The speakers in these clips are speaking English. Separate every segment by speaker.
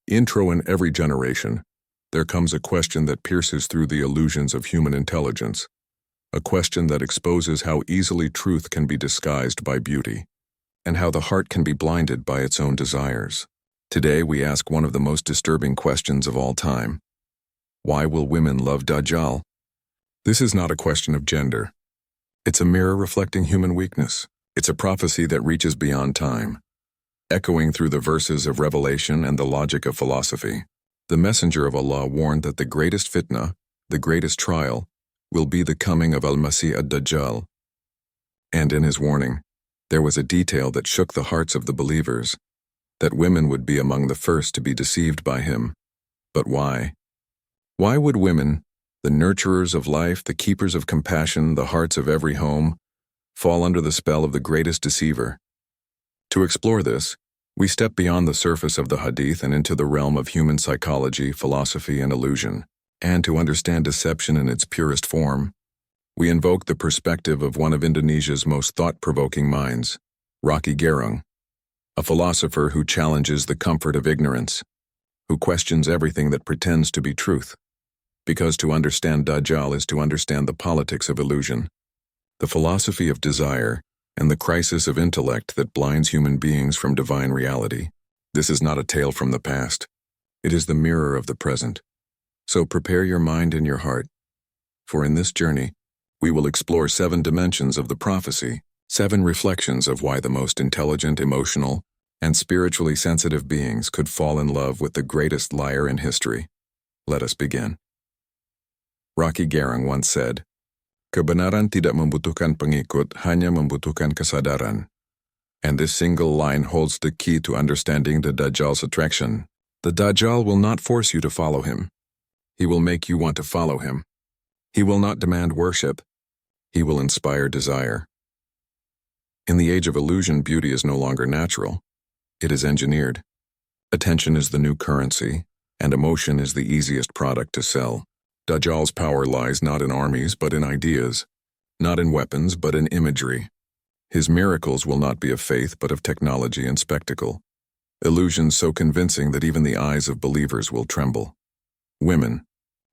Speaker 1: Intro. In every generation, there comes a question that pierces through the illusions of human intelligence, a question that exposes how easily truth can be disguised by beauty, and how the heart can be blinded by its own desires. Today we ask one of the most disturbing questions of all time. Why will women love Dajjal? This is not a question of gender. It's a mirror reflecting human weakness. It's a prophecy that reaches beyond time, echoing through the verses of Revelation and the logic of philosophy. The messenger of Allah warned that the greatest fitnah, the greatest trial, will be the coming of Al-Masih ad-Dajjal. And in his warning, there was a detail that shook the hearts of the believers, that women would be among the first to be deceived by him. But why? Why would women, the nurturers of life, the keepers of compassion, the hearts of every home, fall under the spell of the greatest deceiver? To explore this, we step beyond the surface of the Hadith and into the realm of human psychology, philosophy, and illusion. And to understand deception in its purest form, we invoke the perspective of one of Indonesia's most thought-provoking minds, Rocky Gerung, a philosopher who challenges the comfort of ignorance, who questions everything that pretends to be truth. Because to understand Dajjal is to understand the politics of illusion, the philosophy of desire, and the crisis of intellect that blinds human beings from divine reality. This is not a tale from the past. It is the mirror of the present. So prepare your mind and your heart, for in this journey, we will explore 7 dimensions of the prophecy, 7 reflections of why the most intelligent, emotional, and spiritually sensitive beings could fall in love with the greatest liar in history. Let us begin. Rocky Gerung once said, "Kebenaran tidak membutuhkan pengikut, hanya membutuhkan kesadaran." And this single line holds the key to understanding the Dajjal's attraction. The Dajjal will not force you to follow him. He will make you want to follow him. He will not demand worship. He will inspire desire. In the age of illusion, beauty is no longer natural. It is engineered. Attention is the new currency, and emotion is the easiest product to sell. Dajjal's power lies not in armies but in ideas, not in weapons but in imagery. His miracles will not be of faith but of technology and spectacle. Illusions so convincing that even the eyes of believers will tremble. Women,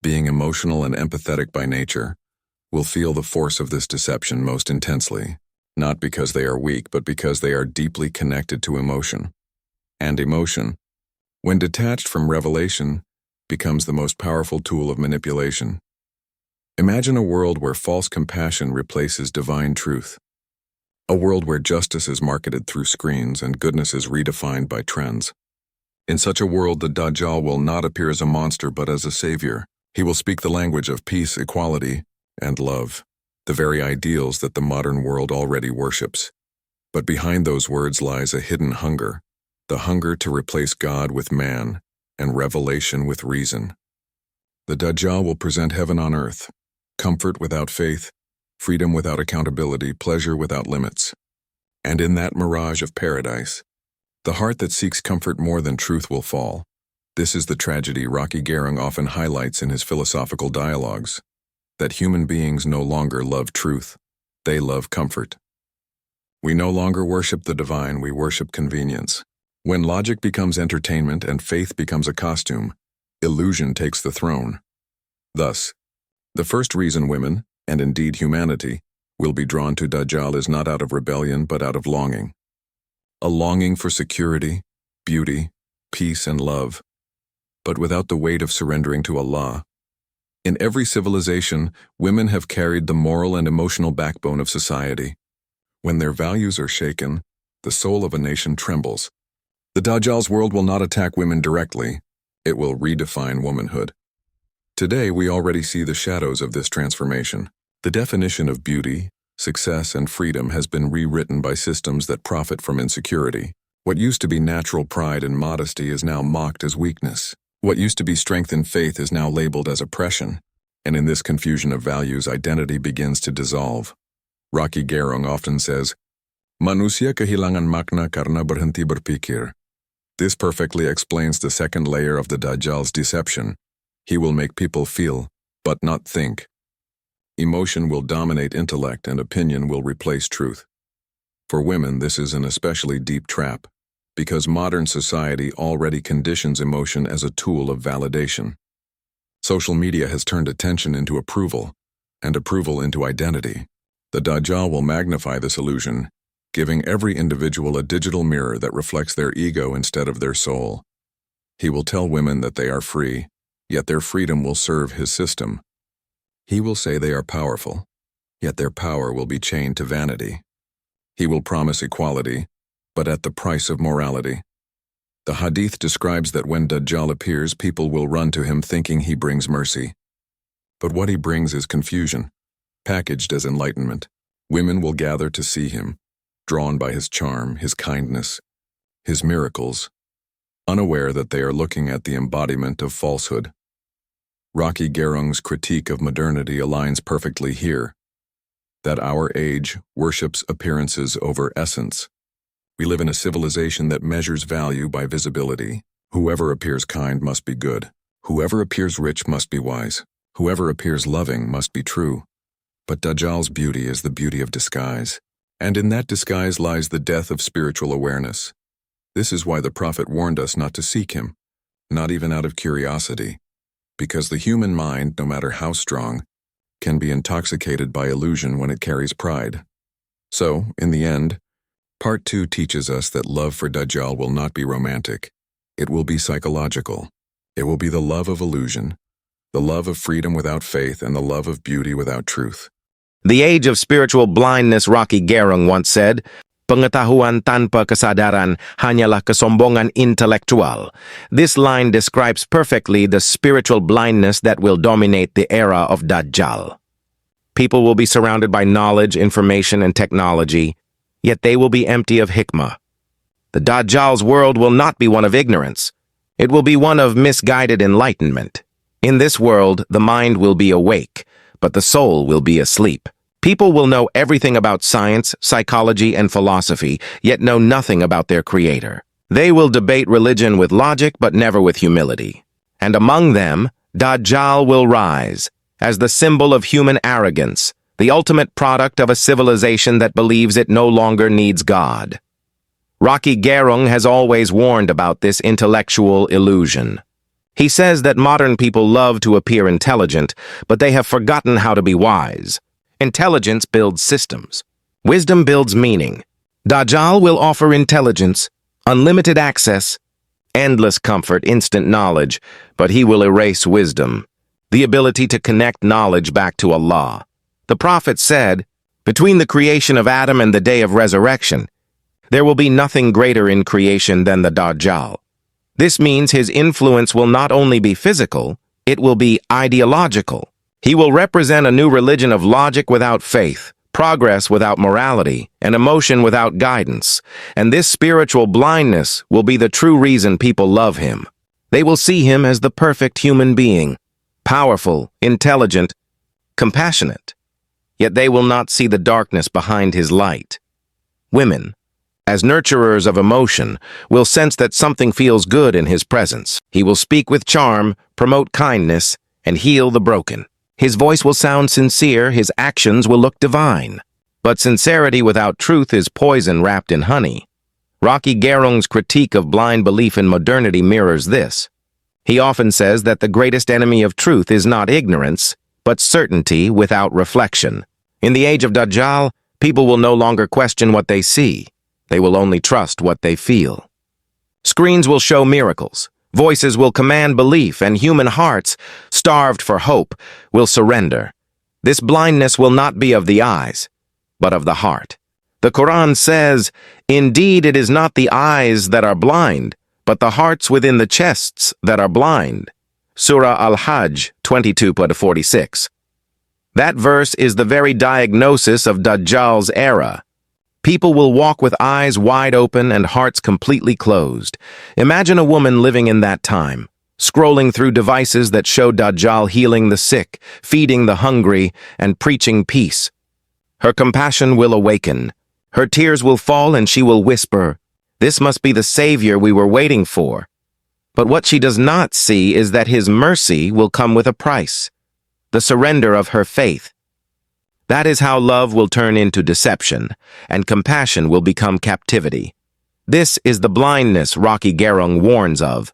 Speaker 1: being emotional and empathetic by nature, will feel the force of this deception most intensely, not because they are weak but because they are deeply connected to emotion. And emotion, when detached from revelation, becomes the most powerful tool of manipulation. Imagine a world where false compassion replaces divine truth. A world where justice is marketed through screens and goodness is redefined by trends. In such a world, the Dajjal will not appear as a monster but as a savior. He will speak the language of peace, equality, and love, the very ideals that the modern world already worships. But behind those words lies a hidden hunger, the hunger to replace God with man, and revelation with reason. The Dajjal will present heaven on earth, comfort without faith, freedom without accountability, pleasure without limits. And in that mirage of paradise, the heart that seeks comfort more than truth will fall. This is the tragedy Rocky Gerung often highlights in his philosophical dialogues, that human beings no longer love truth, they love comfort. We no longer worship the divine, we worship convenience. When logic becomes entertainment and faith becomes a costume, illusion takes the throne. Thus, the first reason women, and indeed humanity, will be drawn to Dajjal is not out of rebellion but out of longing. A longing for security, beauty, peace, and love, but without the weight of surrendering to Allah. In every civilization, women have carried the moral and emotional backbone of society. When their values are shaken, the soul of a nation trembles. The Dajjal's world will not attack women directly. It will redefine womanhood. Today, we already see the shadows of this transformation. The definition of beauty, success, and freedom has been rewritten by systems that profit from insecurity. What used to be natural pride and modesty is now mocked as weakness. What used to be strength and faith is now labeled as oppression. And in this confusion of values, identity begins to dissolve. Rocky Gerung often says, "Manusia kehilangan makna karena berhenti berpikir." This perfectly explains the second layer of the Dajjal's deception. He will make people feel, but not think. Emotion will dominate intellect and opinion will replace truth. For women, this is an especially deep trap. because modern society already conditions emotion as a tool of validation. Social media has turned attention into approval, and approval into identity. The Dajjal will magnify this illusion, giving every individual a digital mirror that reflects their ego instead of their soul. He will tell women that they are free, yet their freedom will serve his system. He will say they are powerful, yet their power will be chained to vanity. He will promise equality, but at the price of morality. The Hadith describes that when Dajjal appears, people will run to him thinking he brings mercy. But what he brings is confusion, packaged as enlightenment. Women will gather to see him, drawn by his charm, his kindness, his miracles, unaware that they are looking at the embodiment of falsehood. Rocky Gerung's critique of modernity aligns perfectly here, that our age worships appearances over essence. We live in a civilization that measures value by visibility. Whoever appears kind must be good. Whoever appears rich must be wise. Whoever appears loving must be true. But Dajjal's beauty is the beauty of disguise, and in that disguise lies the death of spiritual awareness. This is why the Prophet warned us not to seek him, not even out of curiosity, because the human mind, no matter how strong, can be intoxicated by illusion when it carries pride. So, in the end, Part 2 teaches us that love for Dajjal will not be romantic. It will be psychological. It will be the love of illusion, the love of freedom without faith, and the love of beauty without truth.
Speaker 2: The age of spiritual blindness, Rocky Gerung once said, "Pengetahuan tanpa kesadaran hanyalah kesombongan intelektual." This line describes perfectly the spiritual blindness that will dominate the era of Dajjal. People will be surrounded by knowledge, information, and technology, yet they will be empty of hikmah. The Dajjal's world will not be one of ignorance. It will be one of misguided enlightenment. In this world, the mind will be awake, but the soul will be asleep. People will know everything about science, psychology, and philosophy, yet know nothing about their creator. They will debate religion with logic, but never with humility. And among them, Dajjal will rise as the symbol of human arrogance, the ultimate product of a civilization that believes it no longer needs God. Rocky Gerung has always warned about this intellectual illusion. He says that modern people love to appear intelligent, but they have forgotten how to be wise. Intelligence builds systems. Wisdom builds meaning. Dajjal will offer intelligence, unlimited access, endless comfort, instant knowledge, but he will erase wisdom, the ability to connect knowledge back to Allah. The Prophet said, "Between the creation of Adam and the day of resurrection, there will be nothing greater in creation than the Dajjal." This means his influence will not only be physical, it will be ideological. He will represent a new religion of logic without faith, progress without morality, and emotion without guidance. And this spiritual blindness will be the true reason people love him. They will see him as the perfect human being, powerful, intelligent, compassionate. Yet they will not see the darkness behind his light. Women, as nurturers of emotion, will sense that something feels good in his presence. He will speak with charm, promote kindness, and heal the broken. His voice will sound sincere, his actions will look divine. But sincerity without truth is poison wrapped in honey. Rocky Gerung's critique of blind belief in modernity mirrors this. He often says that the greatest enemy of truth is not ignorance, but certainty without reflection. In the age of Dajjal, people will no longer question what they see. They will only trust what they feel. Screens will show miracles. Voices will command belief, and human hearts, starved for hope, will surrender. This blindness will not be of the eyes, but of the heart. The Qur'an says, "Indeed, it is not the eyes that are blind, but the hearts within the chests that are blind." Surah Al-Hajj 22:46. That verse is the very diagnosis of Dajjal's era. People will walk with eyes wide open and hearts completely closed. Imagine a woman living in that time, scrolling through devices that show Dajjal healing the sick, feeding the hungry, and preaching peace. Her compassion will awaken. Her tears will fall and she will whisper, "This must be the Savior we were waiting for." But what she does not see is that his mercy will come with a price, the surrender of her faith. That is how love will turn into deception, and compassion will become captivity. This is the blindness Rocky Gerung warns of.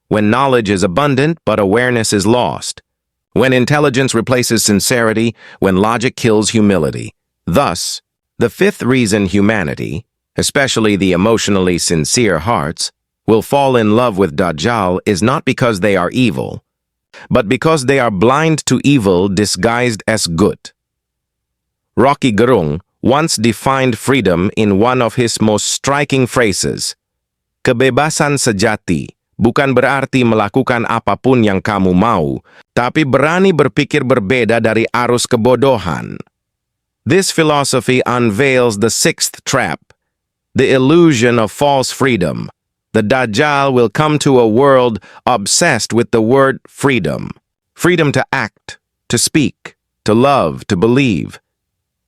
Speaker 2: When knowledge is abundant but awareness is lost. When intelligence replaces sincerity, when logic kills humility. Thus, the fifth reason humanity, especially the emotionally sincere hearts, will fall in love with Dajjal is not because they are evil, but because they are blind to evil disguised as good. Rocky Gerung once defined freedom in one of his most striking phrases, "Kebebasan sejati bukan berarti melakukan apapun yang kamu mau, tapi berani berpikir berbeda dari arus kebodohan." This philosophy unveils the sixth trap, the illusion of false freedom. The Dajjal will come to a world obsessed with the word freedom. Freedom to act, to speak, to love, to believe,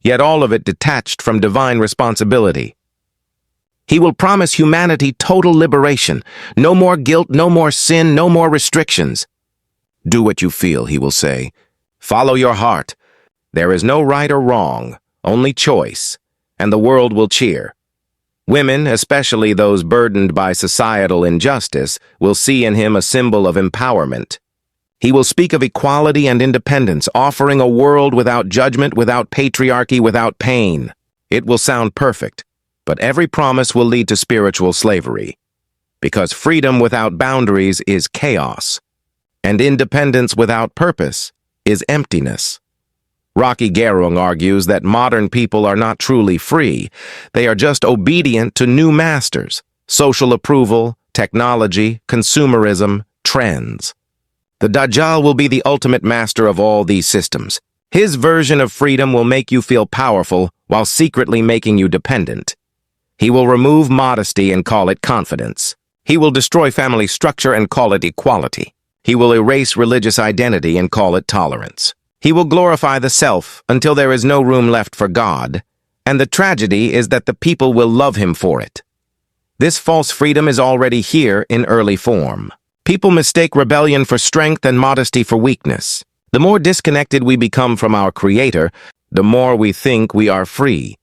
Speaker 2: yet all of it detached from divine responsibility. He will promise humanity total liberation, no more guilt, no more sin, no more restrictions. Do what you feel, he will say. Follow your heart. There is no right or wrong, only choice, and the world will cheer. Women, especially those burdened by societal injustice, will see in him a symbol of empowerment. He will speak of equality and independence, offering a world without judgment, without patriarchy, without pain. It will sound perfect, but every promise will lead to spiritual slavery. Because freedom without boundaries is chaos, and independence without purpose is emptiness. Rocky Gerung argues that modern people are not truly free. They are just obedient to new masters, social approval, technology, consumerism, trends. The Dajjal will be the ultimate master of all these systems. His version of freedom will make you feel powerful while secretly making you dependent. He will remove modesty and call it confidence. He will destroy family structure and call it equality. He will erase religious identity and call it tolerance. He will glorify the self until there is no room left for God, and the tragedy is that the people will love him for it. This false freedom is already here in early form. People mistake rebellion for strength and modesty for weakness. The more disconnected we become from our Creator, the more we think we are free,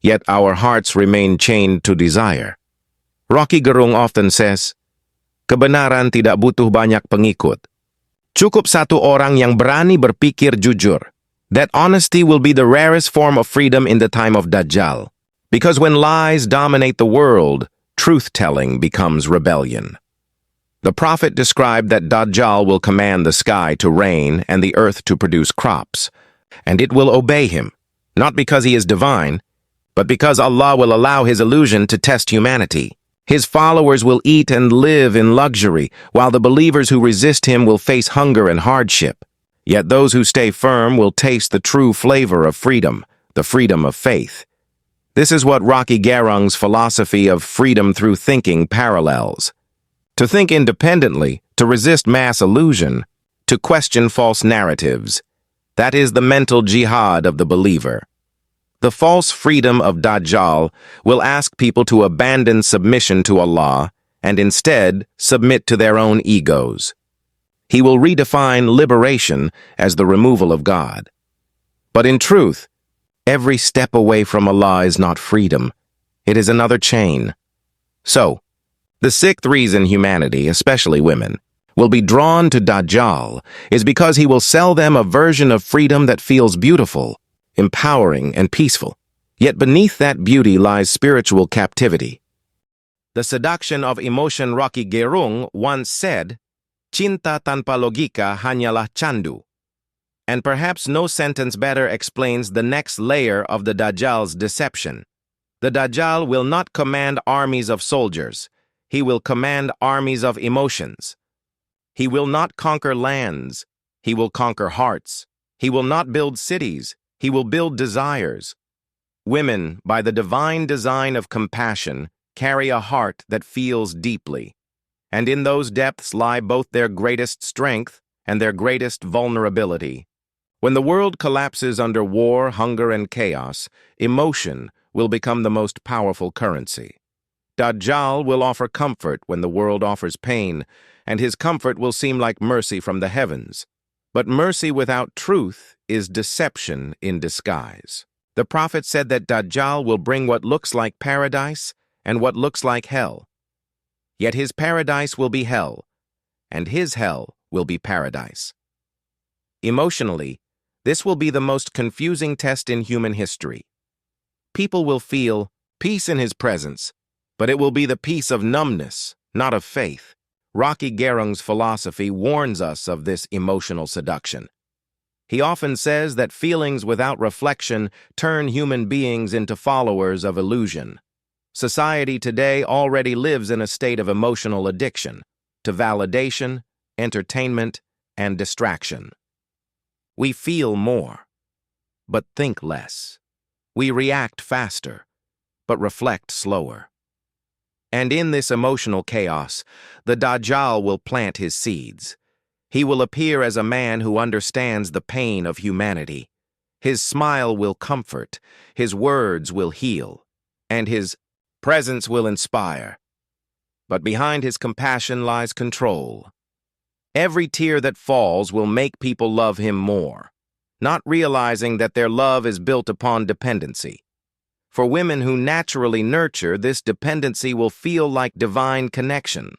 Speaker 2: yet our hearts remain chained to desire. Rocky Gerung often says, "Kebenaran tidak butuh banyak pengikut. Cukup satu orang yang berani berpikir jujur." That honesty will be the rarest form of freedom in the time of Dajjal. Because when lies dominate the world, truth-telling becomes rebellion. The prophet described that Dajjal will command the sky to rain and the earth to produce crops, and it will obey him, not because he is divine, but because Allah will allow his illusion to test humanity. His followers will eat and live in luxury, while the believers who resist him will face hunger and hardship. Yet those who stay firm will taste the true flavor of freedom, the freedom of faith. This is what Rocky Gerung's philosophy of freedom through thinking parallels. To think independently, to resist mass illusion, to question false narratives. That is the mental jihad of the believer. The false freedom of Dajjal will ask people to abandon submission to Allah and instead submit to their own egos. He will redefine liberation as the removal of God. But in truth, every step away from Allah is not freedom. It is another chain. So, the sixth reason humanity, especially women, will be drawn to Dajjal is because he will sell them a version of freedom that feels beautiful, empowering, and peaceful. Yet beneath that beauty lies spiritual captivity. The seduction of emotion. Rocky Gerung once said, "Cinta tanpa logika hanyalah candu." And perhaps no sentence better explains the next layer of the Dajjal's deception. The Dajjal will not command armies of soldiers. He will command armies of emotions. He will not conquer lands. He will conquer hearts. He will not build cities. He will build desires. Women, by the divine design of compassion, carry a heart that feels deeply. And in those depths lie both their greatest strength and their greatest vulnerability. When the world collapses under war, hunger, and chaos, emotion will become the most powerful currency. Dajjal will offer comfort when the world offers pain, and his comfort will seem like mercy from the heavens. But mercy without truth is deception in disguise. The prophet said that Dajjal will bring what looks like paradise and what looks like hell. Yet his paradise will be hell, and his hell will be paradise. Emotionally, this will be the most confusing test in human history. People will feel peace in his presence, but it will be the peace of numbness, not of faith. Rocky Gerung's philosophy warns us of this emotional seduction. He often says that feelings without reflection turn human beings into followers of illusion. Society today already lives in a state of emotional addiction to validation, entertainment, and distraction. We feel more, but think less. We react faster, but reflect slower. And in this emotional chaos, the Dajjal will plant his seeds. He will appear as a man who understands the pain of humanity. His smile will comfort, his words will heal, and his presence will inspire. But behind his compassion lies control. Every tear that falls will make people love him more, not realizing that their love is built upon dependency. For women who naturally nurture, this dependency will feel like divine connection.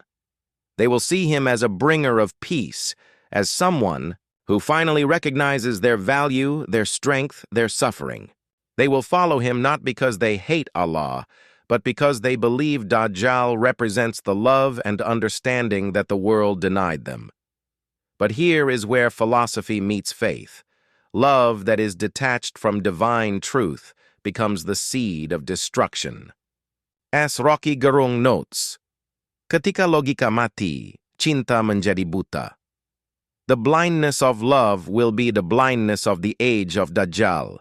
Speaker 2: They will see him as a bringer of peace, as someone who finally recognizes their value, their strength, their suffering. They will follow him not because they hate Allah, but because they believe Dajjal represents the love and understanding that the world denied them. But here is where philosophy meets faith. Love that is detached from divine truth becomes the seed of destruction. As Rocky Gerung notes, ketika logika mati, cinta menjadi buta. The blindness of love will be the blindness of the age of Dajjal.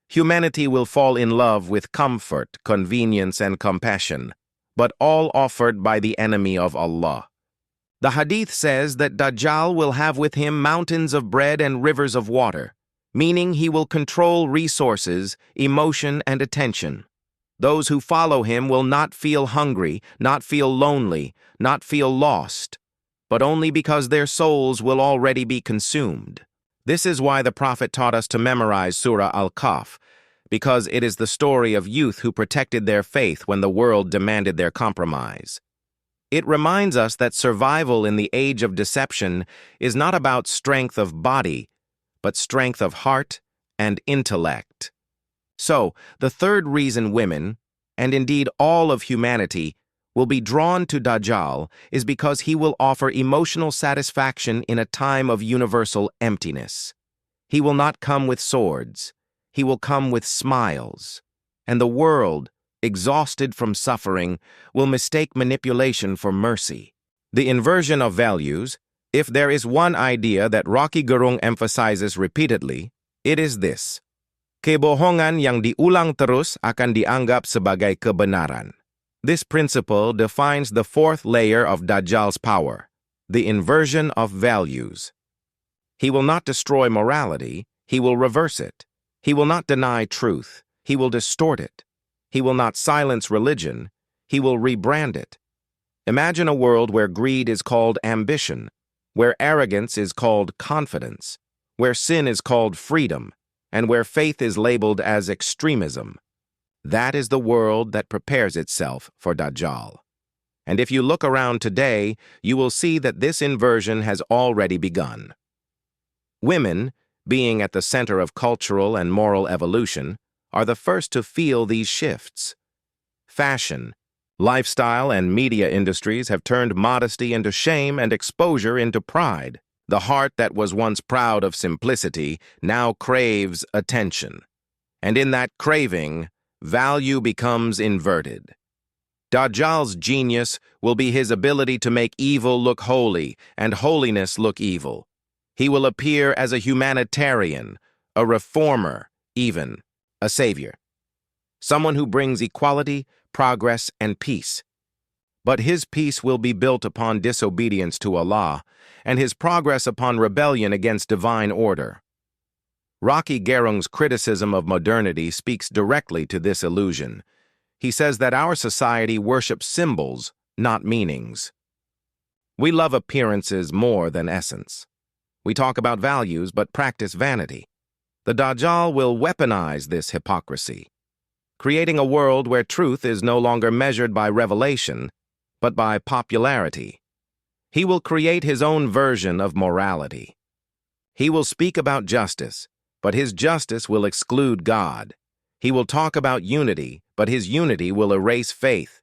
Speaker 2: Humanity will fall in love with comfort, convenience, and compassion, but all offered by the enemy of Allah. The Hadith says that Dajjal will have with him mountains of bread and rivers of water, meaning he will control resources, emotion, and attention. Those who follow him will not feel hungry, not feel lonely, not feel lost, but only because their souls will already be consumed. This is why the Prophet taught us to memorize Surah Kahf, because it is the story of youth who protected their faith when the world demanded their compromise. It reminds us that survival in the age of deception is not about strength of body, but strength of heart and intellect. So, the third reason women, and indeed all of humanity, will be drawn to Dajjal is because he will offer emotional satisfaction in a time of universal emptiness. He will not come with swords. He will come with smiles. And the world, exhausted from suffering, will mistake manipulation for mercy. The inversion of values. If there is one idea that Rocky Gerung emphasizes repeatedly, it is this. Kebohongan yang diulang terus akan dianggap sebagai kebenaran. This principle defines the fourth layer of Dajjal's power, the inversion of values. He will not destroy morality, he will reverse it. He will not deny truth, he will distort it. He will not silence religion, he will rebrand it. Imagine a world where greed is called ambition, where arrogance is called confidence, where sin is called freedom, and where faith is labeled as extremism. That is the world that prepares itself for Dajjal. And if you look around today, you will see that this inversion has already begun. Women, being at the center of cultural and moral evolution, are the first to feel these shifts. Fashion, lifestyle, and media industries have turned modesty into shame and exposure into pride. The heart that was once proud of simplicity now craves attention. And in that craving, value becomes inverted. Dajjal's genius will be his ability to make evil look holy and holiness look evil. He will appear as a humanitarian, a reformer, even a savior. Someone who brings equality, progress, and peace. But his peace will be built upon disobedience to Allah, and his progress upon rebellion against divine order. Rocky Gerung's criticism of modernity speaks directly to this illusion. He says that our society worships symbols, not meanings. We love appearances more than essence. We talk about values but practice vanity. The Dajjal will weaponize this hypocrisy. creating a world where truth is no longer measured by revelation, but by popularity. He will create his own version of morality. He will speak about justice, but his justice will exclude God. He will talk about unity, but his unity will erase faith.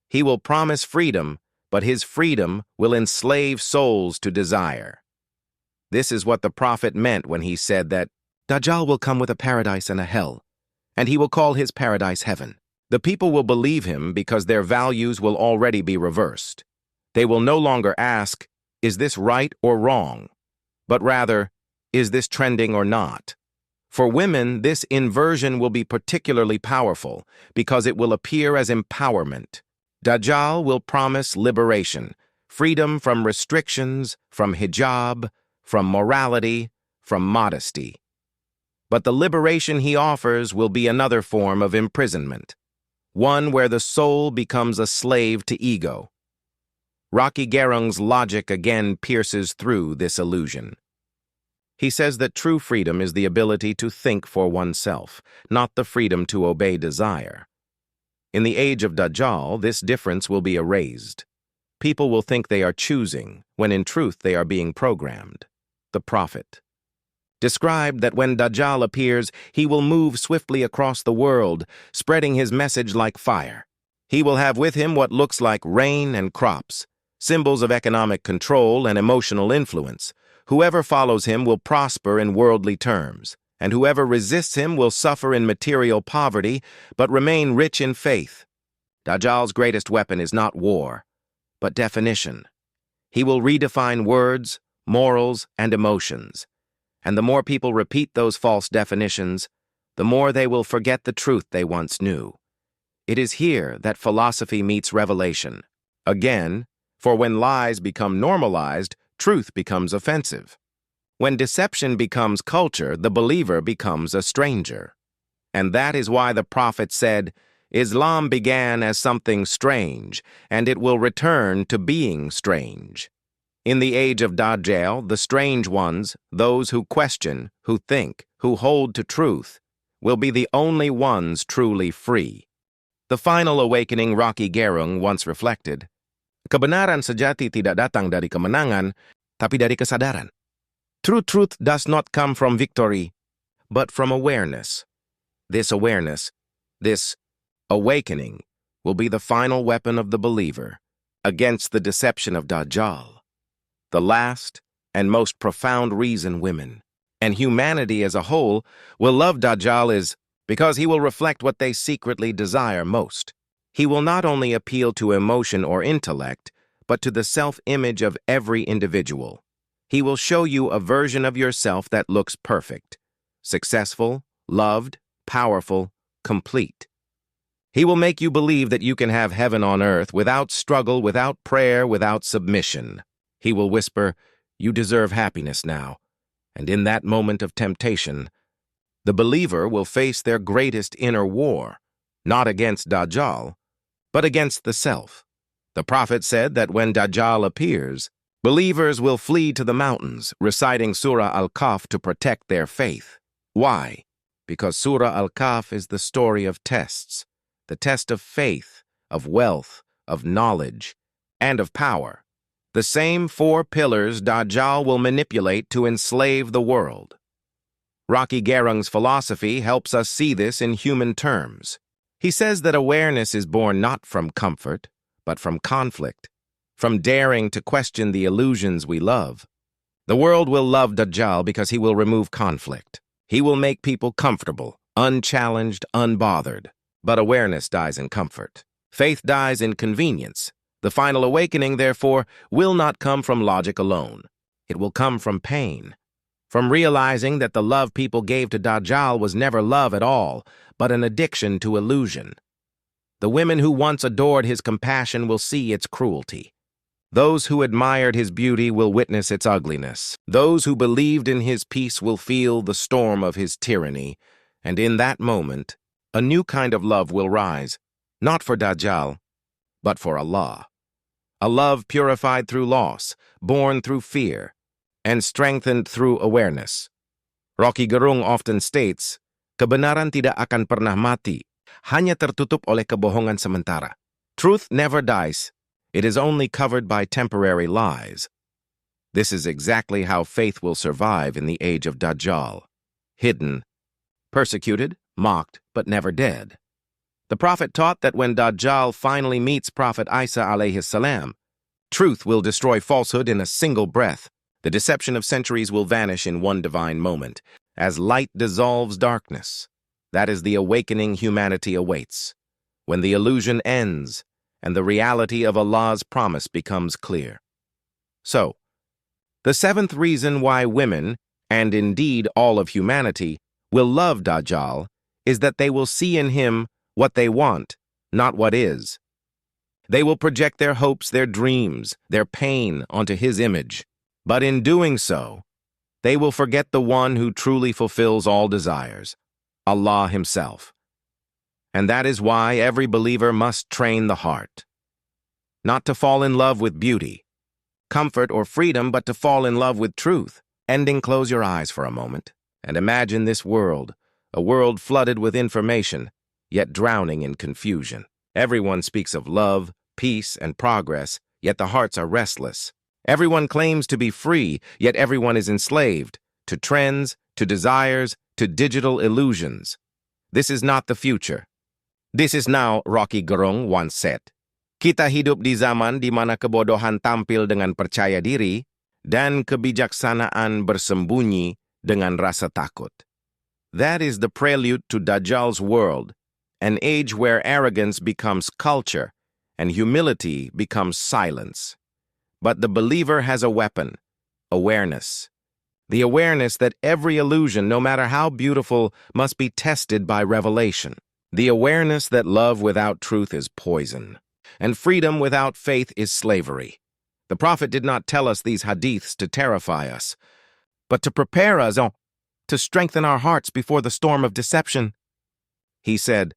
Speaker 2: He will promise freedom, but his freedom will enslave souls to desire. This is what the prophet meant when he said that Dajjal will come with a paradise and a hell, and he will call his paradise heaven. The people will believe him because their values will already be reversed. They will no longer ask, is this right or wrong? But rather, is this trending or not? For women, this inversion will be particularly powerful because it will appear as empowerment. Dajjal will promise liberation, freedom from restrictions, from hijab, from morality, from modesty. But the liberation he offers will be another form of imprisonment, one where the soul becomes a slave to ego. Rocky Gerung's logic again pierces through this illusion. He says that true freedom is the ability to think for oneself, not the freedom to obey desire. In the age of Dajjal, this difference will be erased. People will think they are choosing, when in truth they are being programmed. The prophet described that when Dajjal appears, he will move swiftly across the world, spreading his message like fire. He will have with him what looks like rain and crops, symbols of economic control and emotional influence. Whoever follows him will prosper in worldly terms, and whoever resists him will suffer in material poverty, but remain rich in faith. Dajjal's greatest weapon is not war, but definition. He will redefine words, morals, and emotions. And the more people repeat those false definitions, the more they will forget the truth they once knew. It is here that philosophy meets revelation. Again, for when lies become normalized, truth becomes offensive. When deception becomes culture, the believer becomes a stranger. And that is why the prophet said, Islam began as something strange, and it will return to being strange. In the age of Dajjal, the strange ones, those who question, who think, who hold to truth, will be the only ones truly free. The final awakening Rocky Gerung once reflected, kebenaran sejati tidak datang dari kemenangan, tapi dari kesadaran. True truth does not come from victory, but from awareness. This awareness, this awakening, will be the final weapon of the believer against the deception of Dajjal. The last and most profound reason women, and humanity as a whole, will love Dajjal is because he will reflect what they secretly desire most. He will not only appeal to emotion or intellect, but to the self-image of every individual. He will show you a version of yourself that looks perfect, successful, loved, powerful, complete. He will make you believe that you can have heaven on earth without struggle, without prayer, without submission. He will whisper, you deserve happiness now. And in that moment of temptation, the believer will face their greatest inner war, not against Dajjal, but against the self. The prophet said that when Dajjal appears, believers will flee to the mountains, reciting Surah Kahf to protect their faith. Why? Because Surah Kahf is the story of tests, the test of faith, of wealth, of knowledge, and of power. The same 4 pillars Dajjal will manipulate to enslave the world. Rocky Gerung's philosophy helps us see this in human terms. He says that awareness is born not from comfort, but from conflict, from daring to question the illusions we love. The world will love Dajjal because he will remove conflict. He will make people comfortable, unchallenged, unbothered. But awareness dies in comfort. Faith dies in convenience. The final awakening, therefore, will not come from logic alone. It will come from pain, from realizing that the love people gave to Dajjal was never love at all, but an addiction to illusion. The women who once adored his compassion will see its cruelty. Those who admired his beauty will witness its ugliness. Those who believed in his peace will feel the storm of his tyranny, and in that moment, a new kind of love will rise, not for Dajjal, but for Allah. A love purified through loss, born through fear, and strengthened through awareness. Rocky Gerung often states, kebenaran tidak akan pernah mati, hanya tertutup oleh kebohongan sementara. Truth never dies. It is only covered by temporary lies. This is exactly how faith will survive in the age of Dajjal. Hidden, persecuted, mocked, but never dead. The Prophet taught that when Dajjal finally meets Prophet Isa alayhi salam, truth will destroy falsehood in a single breath. The deception of centuries will vanish in one divine moment, as light dissolves darkness. That is the awakening humanity awaits, when the illusion ends and the reality of Allah's promise becomes clear. So, the seventh reason why women, and indeed all of humanity, will love Dajjal is that they will see in him what they want, not what is. They will project their hopes, their dreams, their pain onto his image. But in doing so, they will forget the one who truly fulfills all desires, Allah himself. And that is why every believer must train the heart, not to fall in love with beauty, comfort, or freedom, but to fall in love with truth. Ending, close your eyes for a moment and imagine this world, a world flooded with information, yet drowning in confusion. Everyone speaks of love, peace, and progress, yet the hearts are restless. Everyone claims to be free, yet everyone is enslaved to trends, to desires, to digital illusions. This is not the future. This is now, Rocky Gerung once said. Kita hidup di zaman di mana kebodohan tampil dengan percaya diri dan kebijaksanaan bersembunyi dengan rasa takut. That is the prelude to Dajjal's world, an age where arrogance becomes culture and humility becomes silence. But the believer has a weapon, awareness. The awareness that every illusion, no matter how beautiful, must be tested by revelation. The awareness that love without truth is poison, and freedom without faith is slavery. The Prophet did not tell us these hadiths to terrify us, but to prepare us to strengthen our hearts before the storm of deception. He said,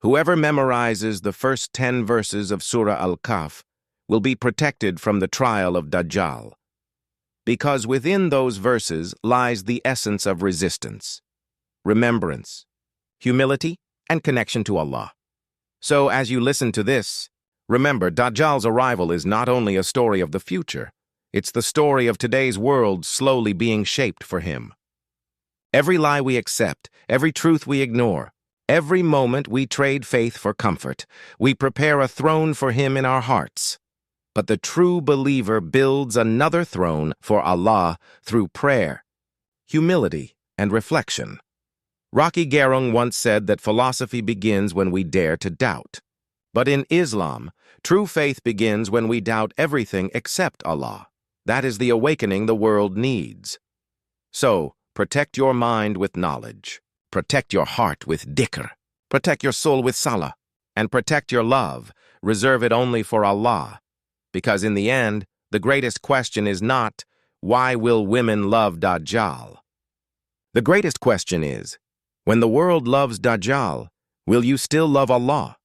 Speaker 2: "Whoever memorizes the first 10 verses of Surah Kahf will be protected from the trial of Dajjal, because within those verses lies the essence of resistance, remembrance, humility, and connection to Allah." So as you listen to this, remember, Dajjal's arrival is not only a story of the future, it's the story of today's world slowly being shaped for him. Every lie we accept, every truth we ignore, every moment we trade faith for comfort, we prepare a throne for him in our hearts. But the true believer builds another throne for Allah through prayer, humility, and reflection. Rocky Gerung once said that philosophy begins when we dare to doubt. But in Islam, true faith begins when we doubt everything except Allah. That is the awakening the world needs. So, protect your mind with knowledge. Protect your heart with dhikr. Protect your soul with salah. And protect your love. Reserve it only for Allah. Because in the end, the greatest question is not, why will women love Dajjal? The greatest question is, when the world loves Dajjal, will you still love Allah?